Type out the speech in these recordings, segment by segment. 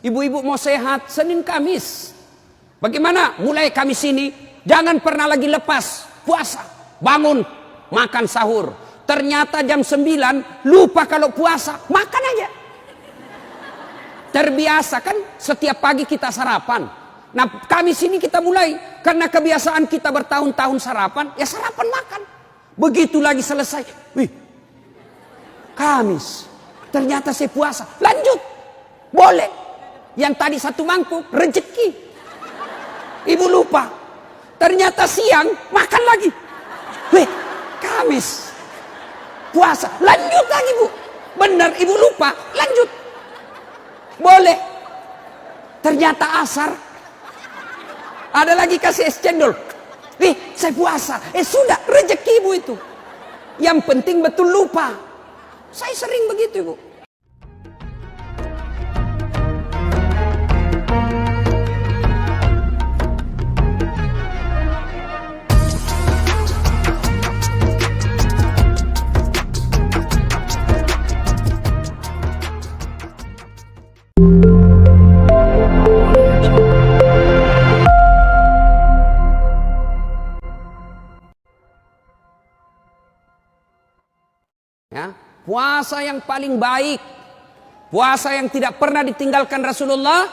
Ibu-ibu mau sehat, Senin Kamis. Bagaimana? Mulai Kamis ini, jangan pernah lagi lepas puasa. Bangun, makan sahur. Ternyata jam 9, lupa kalau puasa, makan aja. Terbiasa kan setiap pagi kita sarapan. Nah Kamis ini kita mulai. Karena kebiasaan kita bertahun-tahun sarapan, ya sarapan makan. Begitu lagi selesai, wih, Kamis. Ternyata saya puasa, lanjut. Boleh. Yang tadi 1 mangkuk, rezeki. Ibu lupa. Ternyata siang, makan lagi. Wih, Kamis. Puasa, lanjut lagi Bu. Benar, Ibu lupa, lanjut. Boleh. Ternyata asar. Ada lagi kasih es cendol. Saya puasa. Sudah, rezeki Ibu itu. Yang penting betul lupa. Saya sering begitu Ibu. Ya, puasa yang paling baik, puasa yang tidak pernah ditinggalkan Rasulullah,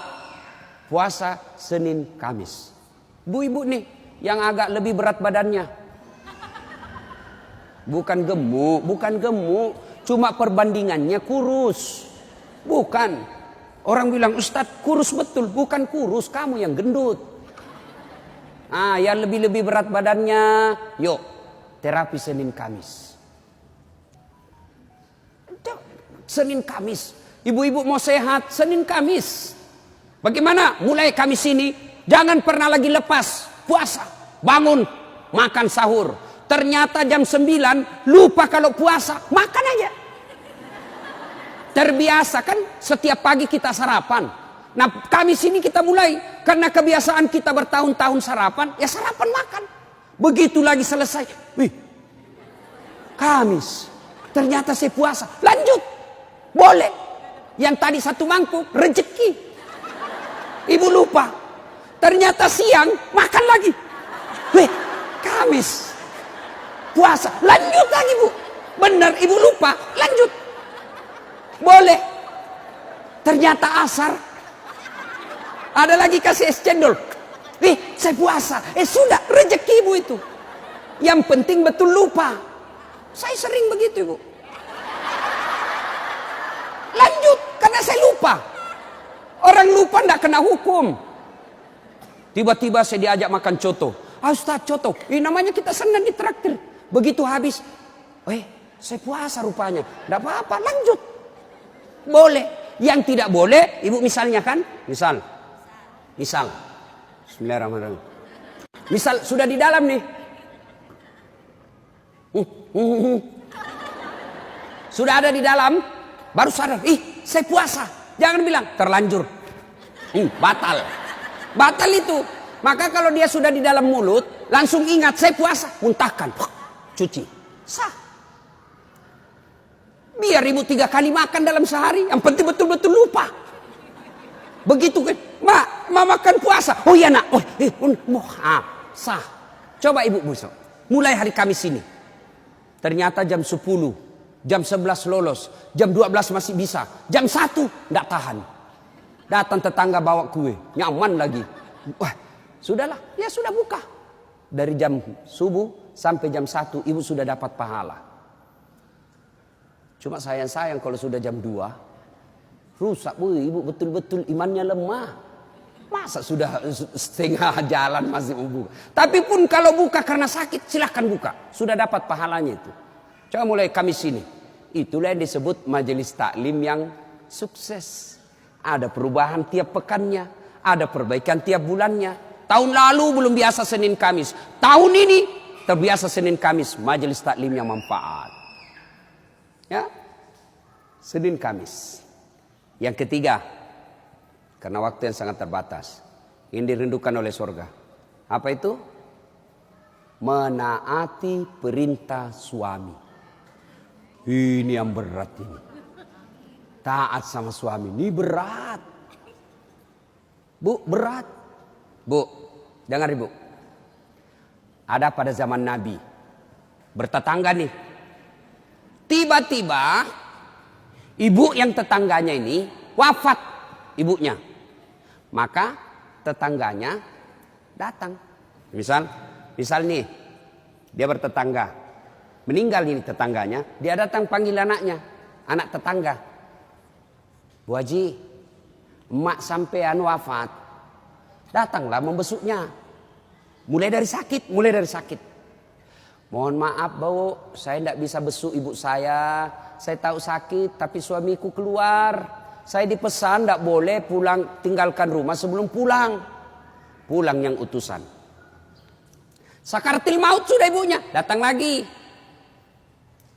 puasa Senin Kamis. Bu-ibu nih yang agak lebih berat badannya, bukan gemuk, cuma perbandingannya kurus. Bukan, orang bilang Ustadz kurus betul, bukan kurus, kamu yang gendut. Yang lebih berat badannya, yuk terapi Senin Kamis. Senin Kamis. Ibu-ibu mau sehat, Senin Kamis. Bagaimana? Mulai Kamis ini, jangan pernah lagi lepas puasa. Bangun, makan sahur. Ternyata jam 9, lupa kalau puasa, makan aja. Terbiasa kan setiap pagi kita sarapan. Nah Kamis ini kita mulai. Karena kebiasaan kita bertahun-tahun sarapan, ya sarapan makan. Begitu lagi selesai, wih, Kamis. Ternyata saya puasa, lanjut. Boleh. Yang tadi 1 mangkuk, rezeki. Ibu lupa. Ternyata siang, makan lagi. Wih, Kamis. Puasa, lanjut lagi Bu. Benar, Ibu lupa, lanjut. Boleh. Ternyata asar. Ada lagi kasih es cendol. Saya puasa. Sudah, rezeki Ibu itu. Yang penting betul lupa. Saya sering begitu Ibu. Lanjut, karena saya lupa. Orang lupa tidak kena hukum. Tiba-tiba saya diajak makan coto. Ustaz, coto. Namanya kita senang ditraktir. Begitu habis, saya puasa rupanya. Tidak apa-apa, lanjut. Boleh. Yang tidak boleh, Ibu misalnya kan? Misal. Bismillahirrahmanirrahim. Misal sudah di dalam nih. Sudah ada di dalam. Baru sadar, saya puasa. Jangan bilang, terlanjur. Batal. Batal itu. Maka kalau dia sudah di dalam mulut, langsung ingat, saya puasa. Muntahkan. Cuci. Sah. Biar Ibu 3 kali makan dalam sehari. Yang penting betul-betul lupa. Begitu kan. Ma makan puasa. Oh iya nak. Sah. Coba Ibu besok. Mulai hari Kamis ini. Ternyata jam 10. Jam 11 lolos, jam 12 masih bisa, jam 1 tidak tahan. Datang tetangga bawa kue, nyaman lagi. Wah, sudahlah, ya sudah buka. Dari jam subuh sampai jam 1 Ibu sudah dapat pahala. Cuma sayang kalau sudah jam 2, rusak Bu, Ibu betul-betul imannya lemah. Masa sudah setengah jalan masih mau buka. Tapi pun kalau buka karena sakit, silahkan buka. Sudah dapat pahalanya itu. Coba mulai Kamis ini. Itulah yang disebut majelis taklim yang sukses. Ada perubahan tiap pekannya. Ada perbaikan tiap bulannya. Tahun lalu belum biasa Senin Kamis. Tahun ini terbiasa Senin Kamis. Majelis taklim yang manfaat. Ya, Senin Kamis. Yang ketiga. Karena waktu yang sangat terbatas. Ini dirindukan oleh surga. Apa itu? Menaati perintah suami. Ini yang berat ini. Taat sama suami ini berat. Bu, berat. Bu, dengar ibu. Ada pada zaman Nabi. Bertetangga nih. Tiba-tiba ibu yang tetangganya ini wafat ibunya. Maka tetangganya datang. Misal nih, dia bertetangga. Meninggal ini tetangganya, dia datang panggil anaknya, anak tetangga. Bu Haji, emak sampean wafat. Datanglah membesuknya. Mulai dari sakit. Mohon maaf Bu, saya tidak bisa besuk ibu saya. Saya tahu sakit, tapi suamiku keluar. Saya dipesan tidak boleh pulang, tinggalkan rumah sebelum pulang. Pulang yang utusan. Sakaratil maut sudah ibunya, datang lagi.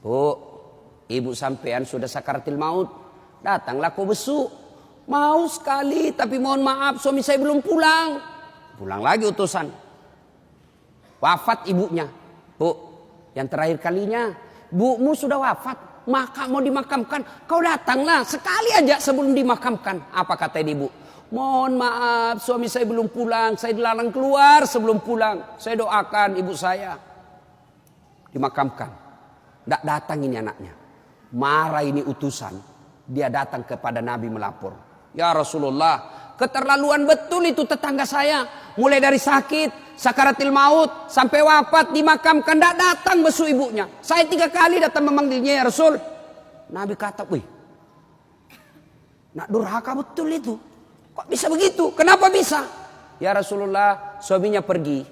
Bu, ibu sampean sudah sakaratil maut. Datanglah kau besuk. Mau sekali, tapi mohon maaf suami saya belum pulang. Pulang lagi utusan. Wafat ibunya. Bu, yang terakhir kalinya, bumu sudah wafat, maka mau dimakamkan. Kau datanglah sekali aja sebelum dimakamkan. Apa kata ibu? Mohon maaf suami saya belum pulang. Saya dilarang keluar sebelum pulang. Saya doakan ibu saya dimakamkan. Tidak datang ini anaknya. Marah ini utusan. Dia datang kepada Nabi melapor. Ya Rasulullah, keterlaluan betul itu tetangga saya. Mulai dari sakit, sakaratil maut, sampai wafat, dimakamkan. Tidak datang besuk ibunya. Saya 3 kali datang memanggilnya ya Rasul. Nabi kata, wih, nak durhaka betul itu. Kok bisa begitu? Kenapa bisa? Ya Rasulullah, suaminya pergi.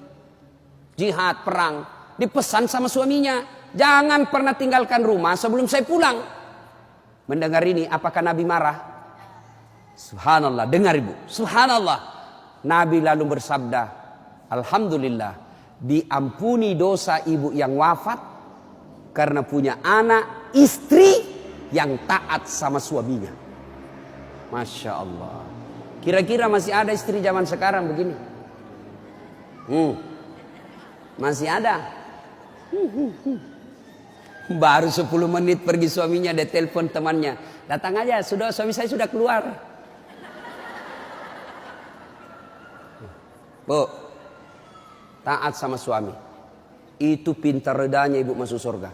Jihad, perang. Dipesan sama suaminya. Jangan pernah tinggalkan rumah sebelum saya pulang. Mendengar ini, apakah Nabi marah? Subhanallah, dengar ibu. Subhanallah. Nabi lalu bersabda, Alhamdulillah, diampuni dosa ibu yang wafat karena punya anak, istri yang taat sama suaminya. Masya Allah. Kira-kira masih ada istri zaman sekarang begini? Masih ada. Baru 10 menit pergi suaminya, dia telepon temannya. Datang aja, suami saya sudah keluar. Bu, taat sama suami. Itu pintar redanya ibu masuk surga.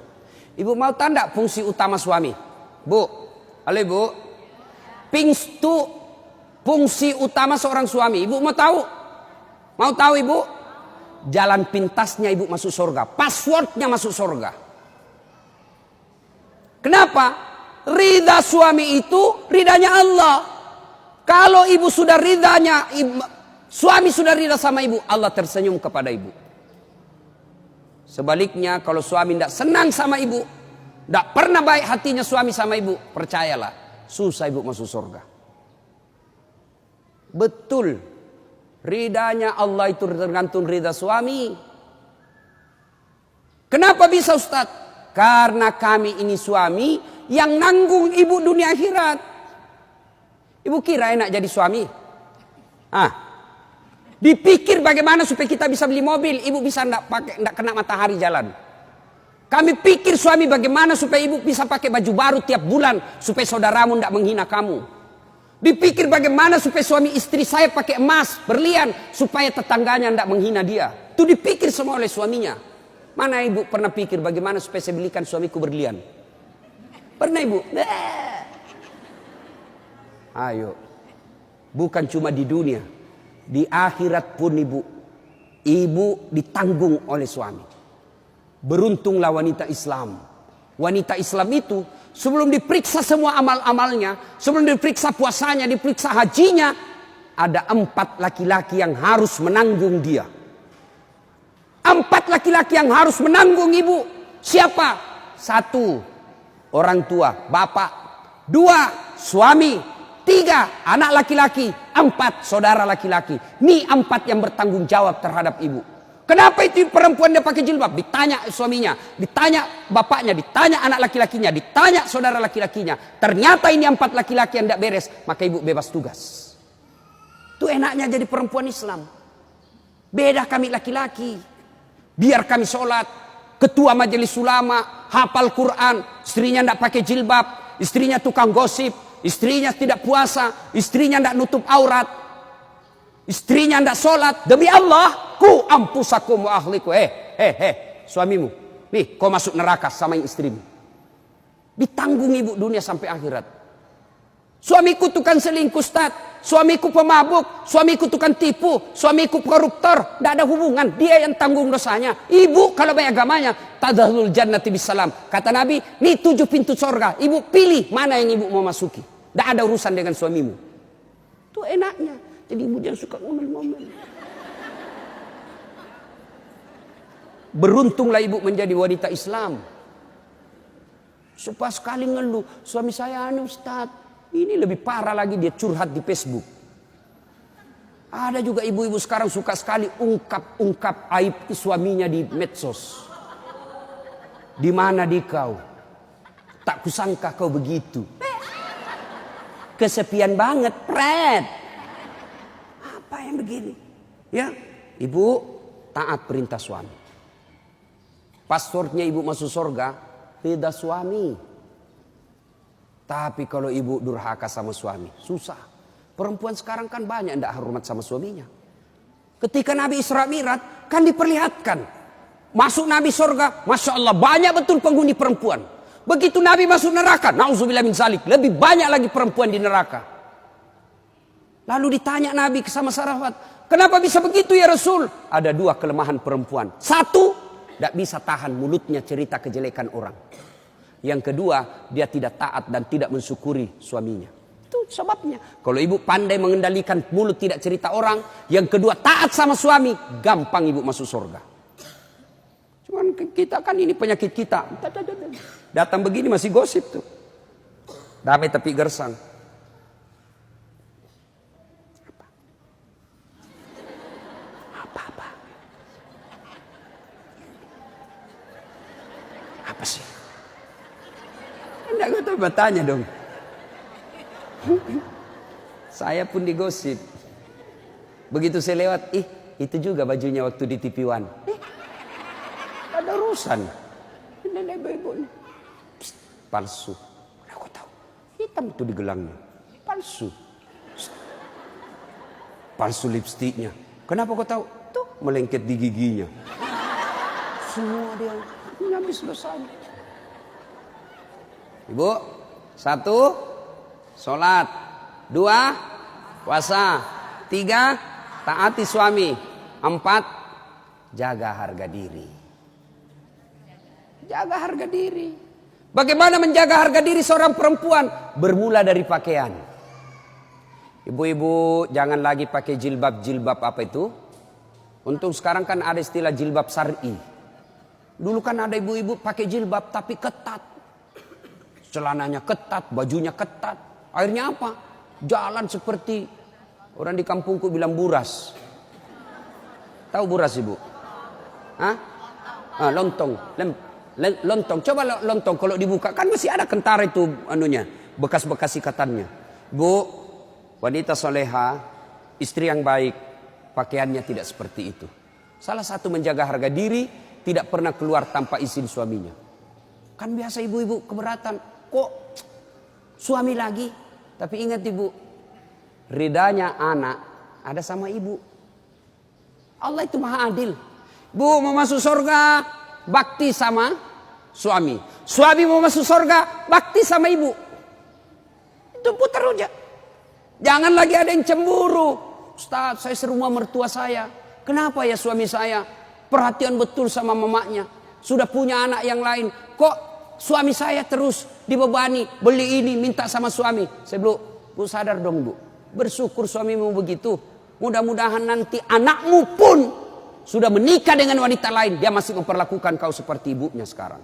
Ibu mau tanda fungsi utama suami? Bu, halo ibu. Pintu fungsi utama seorang suami. Ibu mau tahu? Mau tahu ibu? Jalan pintasnya ibu masuk surga. Passwordnya masuk surga. Kenapa? Ridha suami itu ridhanya Allah. Kalau ibu sudah ridhanya, suami sudah ridha sama ibu, Allah tersenyum kepada ibu. Sebaliknya kalau suami tidak senang sama ibu, tidak pernah baik hatinya suami sama ibu, percayalah, susah ibu masuk surga. Betul, ridhanya Allah itu tergantung ridha suami. Kenapa bisa Ustaz? Karena kami ini suami yang nanggung ibu dunia akhirat. Ibu kira enak jadi suami? Dipikir bagaimana supaya kita bisa beli mobil, ibu bisa enggak kena matahari jalan. Kami pikir suami bagaimana supaya ibu bisa pakai baju baru tiap bulan supaya saudaramu enggak menghina kamu. Dipikir bagaimana supaya suami istri saya pakai emas, berlian supaya tetangganya enggak menghina dia. Itu dipikir semua oleh suaminya. Mana ibu pernah pikir bagaimana supaya saya belikan suamiku berlian? Pernah ibu? Ayo. Bukan cuma di dunia. Di akhirat pun ibu ditanggung oleh suami. Beruntunglah wanita Islam. Wanita Islam itu sebelum diperiksa semua amal-amalnya, sebelum diperiksa puasanya, diperiksa hajinya, ada 4 laki-laki yang harus menanggung dia. 4 laki-laki yang harus menanggung ibu. Siapa? 1, orang tua, bapak. 2, suami. 3, anak laki-laki. 4, saudara laki-laki. Ini 4 yang bertanggung jawab terhadap ibu. Kenapa itu perempuan dia pakai jilbab? Ditanya suaminya, ditanya bapaknya, ditanya anak laki-lakinya, ditanya saudara laki-lakinya. Ternyata ini 4 laki-laki yang tidak beres, maka ibu bebas tugas. Itu enaknya jadi perempuan Islam. Beda kami laki-laki. Biar kami sholat, ketua majelis ulama, hafal Quran, istrinya tidak pakai jilbab, istrinya tukang gosip, istrinya tidak puasa, istrinya tidak nutup aurat. Istrinya tidak sholat, demi Allah, ku ampusakum wa ahliku. Suamimu, nih kau masuk neraka sama istrimu. Ditanggung ibu dunia sampai akhirat. Suamiku tukang selingkuh, Ustaz. Suamiku pemabuk, suamiku tukang tipu, suamiku koruptor. Tidak ada hubungan, dia yang tanggung dosanya. Ibu kalau banyak agamanya, tadkhulul jannati bisalam. Kata Nabi, nih 7 pintu surga. Ibu pilih mana yang ibu mau masuki. Tidak ada urusan dengan suamimu. Itu enaknya. Jadi ibu jangan suka ngomel-ngomel. Beruntunglah ibu menjadi wanita Islam. Supaya sekali ngeluh, suami saya Ustaz. Ini lebih parah lagi, dia curhat di Facebook. Ada juga ibu-ibu sekarang suka sekali ungkap aib suaminya di medsos. Di mana di kau? Tak kusangka kau begitu. Kesepian banget, Fred. Apa yang begini? Ya, ibu taat perintah suami. Passwordnya ibu masuk surga, ridha suami. Tapi kalau ibu durhaka sama suami, susah. Perempuan sekarang kan banyak yang tidak hormat sama suaminya. Ketika Nabi Isra Mi'raj kan diperlihatkan. Masuk Nabi surga, Masya Allah banyak betul penghuni perempuan. Begitu Nabi masuk neraka, na'udzubillah min zalik, lebih banyak lagi perempuan di neraka. Lalu ditanya Nabi sama sahabat, kenapa bisa begitu ya Rasul? Ada 2 kelemahan perempuan. 1, tidak bisa tahan mulutnya cerita kejelekan orang. Yang kedua, dia tidak taat dan tidak mensyukuri suaminya. Itu sebabnya. Kalau ibu pandai mengendalikan mulut tidak cerita orang. Yang kedua, taat sama suami. Gampang ibu masuk surga. Cuman kita kan ini penyakit kita. Datang begini masih gosip tuh. Damai tapi gersang. Apa? Apa sih? Enggak, gue tuh bertanya dong. Saya pun digosip. Begitu saya lewat, itu juga bajunya waktu di TV One. Ada urusan. Nenek ibu nih. Palsu. Aku tahu. Hitam tuh di gelangnya. Palsu. Palsu lipstiknya. Kenapa kau tahu? Tuh melengket di giginya. Semua dia habis dosanya. Ibu, 1, sholat. 2, puasa. 3, taati suami. 4, jaga harga diri. Jaga harga diri. Bagaimana menjaga harga diri seorang perempuan? Bermula dari pakaian. Ibu-ibu jangan lagi pakai jilbab apa itu. Untung sekarang kan ada istilah jilbab syar'i. Dulu kan ada ibu-ibu pakai jilbab tapi ketat. Celananya ketat, bajunya ketat. Akhirnya apa? Jalan seperti orang di kampungku bilang buras. Tahu buras ibu? Hah? Lontong. Lontong. Coba lontong kalau dibuka kan masih ada kentara itu anunya, bekas-bekas ikatannya. Bu, wanita soleha, istri yang baik, pakaiannya tidak seperti itu. Salah satu menjaga harga diri, tidak pernah keluar tanpa izin suaminya. Kan biasa ibu-ibu keberatan. Kok suami lagi? Tapi ingat ibu, ridanya anak ada sama ibu. Allah itu maha adil. Bu mau masuk surga, bakti sama suami. Suami mau masuk surga, bakti sama ibu. Itu putar aja. Jangan lagi ada yang cemburu. Ustaz, saya serumah mertua saya. Kenapa ya suami saya perhatian betul sama mamanya? Sudah punya anak yang lain. Kok suami saya terus dibebani, beli ini, minta sama suami. Saya bilang, bu sadar dong bu. Bersyukur suamimu begitu. Mudah-mudahan nanti anakmu pun sudah menikah dengan wanita lain. Dia masih memperlakukan kau seperti ibunya sekarang.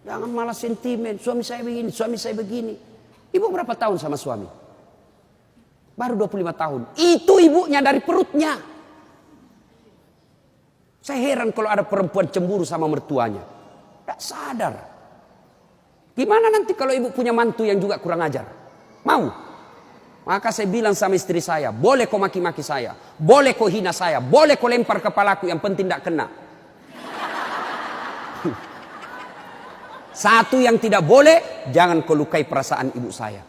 Jangan malah sentimen. Suami saya begini, suami saya begini. Ibu berapa tahun sama suami? Baru 25 tahun. Itu ibunya dari perutnya. Saya heran kalau ada perempuan cemburu sama mertuanya. Tak sadar. Gimana nanti kalau ibu punya mantu yang juga kurang ajar? Mau? Maka saya bilang sama istri saya, boleh kau maki-maki saya, boleh kau hina saya, boleh kau lempar kepalaku, yang penting tidak kena. Satu yang tidak boleh, jangan kau lukai perasaan ibu saya.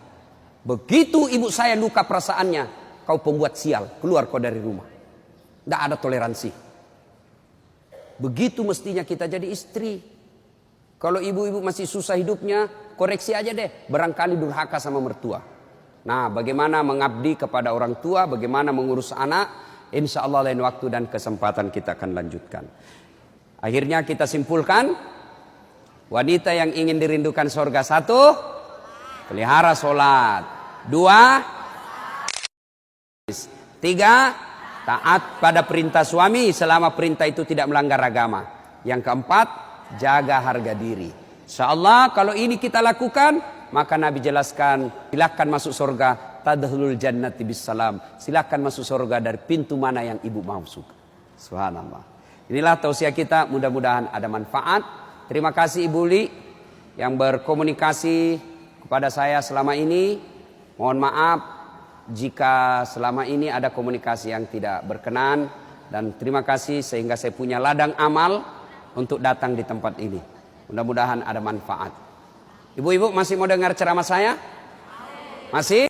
Begitu ibu saya luka perasaannya, kau pembuat sial, keluar kau dari rumah. Tidak ada toleransi. Begitu mestinya kita jadi istri. Kalau ibu-ibu masih susah hidupnya, koreksi aja deh. Barangkali durhaka sama mertua. Nah, bagaimana mengabdi kepada orang tua, bagaimana mengurus anak, insya Allah lain waktu dan kesempatan kita akan lanjutkan. Akhirnya kita simpulkan, wanita yang ingin dirindukan surga, 1, pelihara sholat. 2, 3, taat pada perintah suami selama perintah itu tidak melanggar agama. Yang keempat, jaga harga diri. Insyaallah kalau ini kita lakukan, maka Nabi jelaskan, silakan masuk surga, tadkhulul jannati bisalam. Silakan masuk surga dari pintu mana yang ibu mau suka. Subhanallah. Inilah tausiah kita, mudah-mudahan ada manfaat. Terima kasih Ibu Li yang berkomunikasi kepada saya selama ini. Mohon maaf jika selama ini ada komunikasi yang tidak berkenan, dan terima kasih sehingga saya punya ladang amal untuk datang di tempat ini. Mudah-mudahan ada manfaat. Ibu-ibu masih mau dengar ceramah saya? Masih?